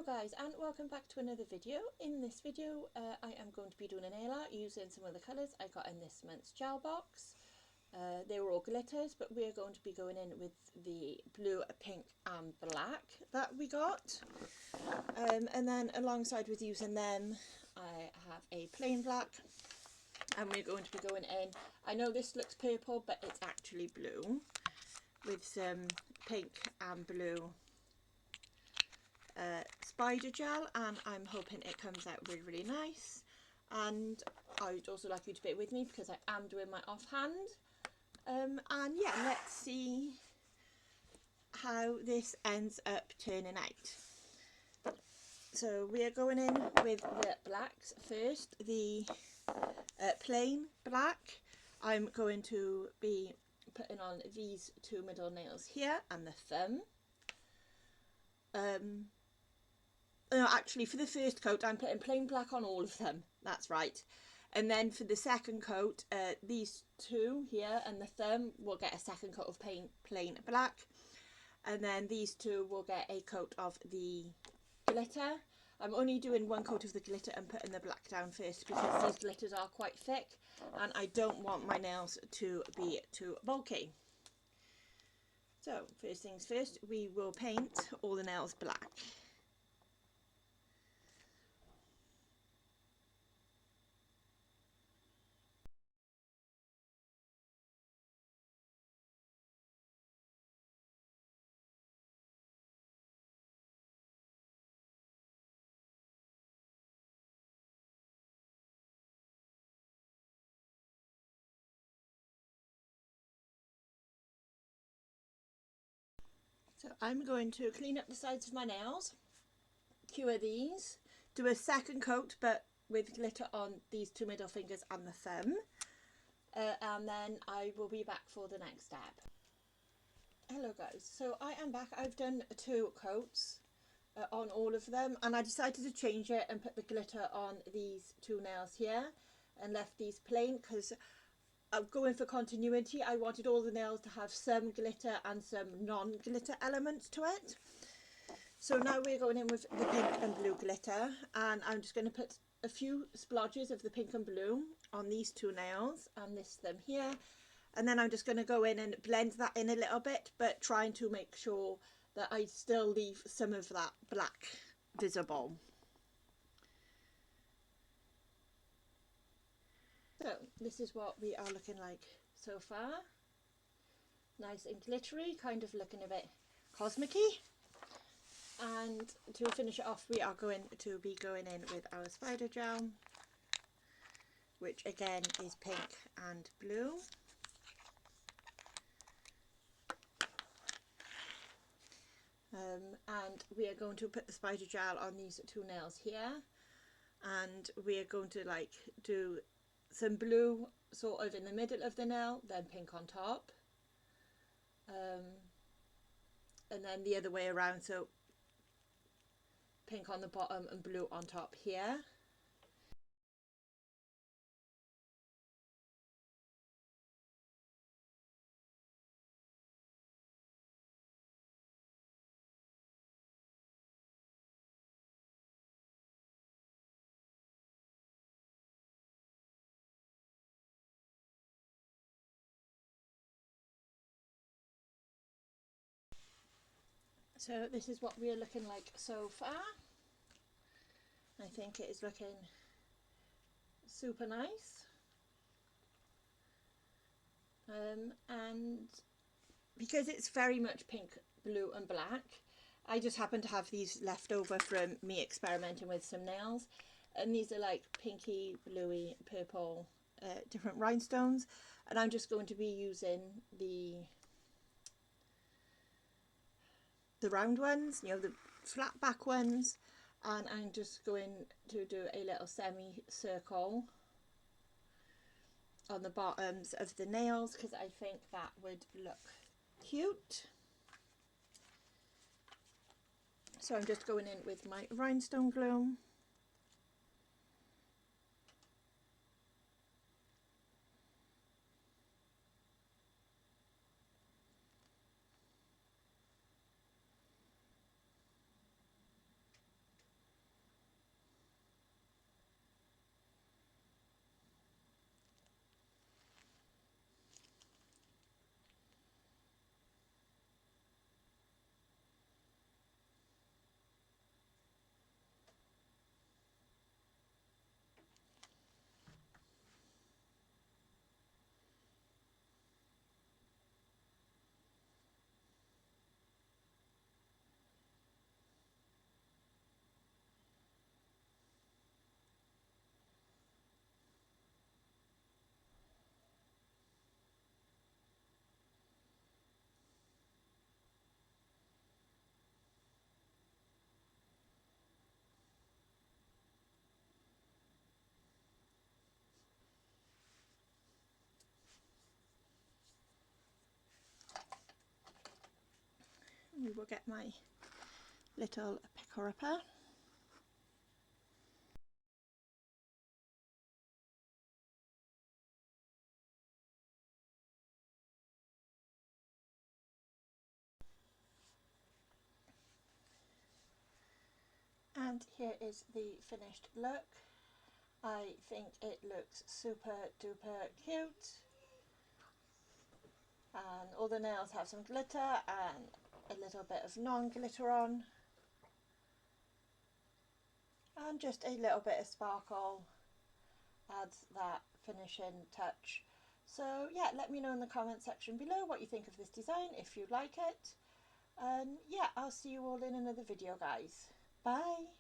Hello guys, and welcome back to another video. In this video I am going to be doing a nail art using some of the colours I got in this month's gel box. They were all glitters, but we're going to be going in with the blue, pink and black that we got. And then alongside with using them I have a plain black, and we're going to be going in, I know this looks purple but it's actually blue, with some pink and blue spider gel, and I'm hoping it comes out really, really nice. And I would also like you to bear with me because I am doing my offhand. And yeah, let's see how this ends up turning out. So we are going in with the blacks first, the plain black. I'm going to be putting on these two middle nails here and the thumb. No, actually for the first coat I'm putting plain black on all of them, that's right. And then for the second coat, these two here and the thumb will get a second coat of plain black, and then these two will get a coat of the glitter. I'm only doing one coat of the glitter and putting the black down first because these glitters are quite thick and I don't want my nails to be too bulky. So first things first, we will paint all the nails black. So I'm going to clean up the sides of my nails, cure these, do a second coat but with glitter on these two middle fingers and the thumb, and then I will be back for the next step. Hello guys, so I am back. I've done two coats on all of them, and I decided to change it and put the glitter on these two nails here and left these plain because I'm going for continuity. I wanted all the nails to have some glitter and some non-glitter elements to it. So now we're going in with the pink and blue glitter, and I'm just going to put a few splodges of the pink and blue on these two nails and this thumb here, and then I'm just going to go in and blend that in a little bit, but trying to make sure that I still leave some of that black visible. So this is what we are looking like so far. Nice and glittery, kind of looking a bit cosmic-y. And to finish it off, we are going to be going in with our spider gel, which again is pink and blue. And we are going to put the spider gel on these two nails here, and we are going to like do some blue sort of in the middle of the nail, then pink on top, and then the other way around, so pink on the bottom and blue on top here. So this is what we're looking like so far. I think it is looking super nice. And because it's very much pink, blue and black, I just happen to have these left over from me experimenting with some nails, and these are like pinky, bluey, purple, different rhinestones, and I'm just going to be using the round ones, you know, the flat back ones, and I'm just going to do a little semicircle on the bottoms of the nails because I think that would look cute. So I'm just going in with my rhinestone glue. We will get my little picker-upper. And here is the finished look. I think it looks super duper cute, and all the nails have some glitter and a little bit of non-glitter on, and just a little bit of sparkle adds that finishing touch. So yeah, let me know in the comment section below what you think of this design, if you like it. And yeah, I'll see you all in another video, guys. Bye.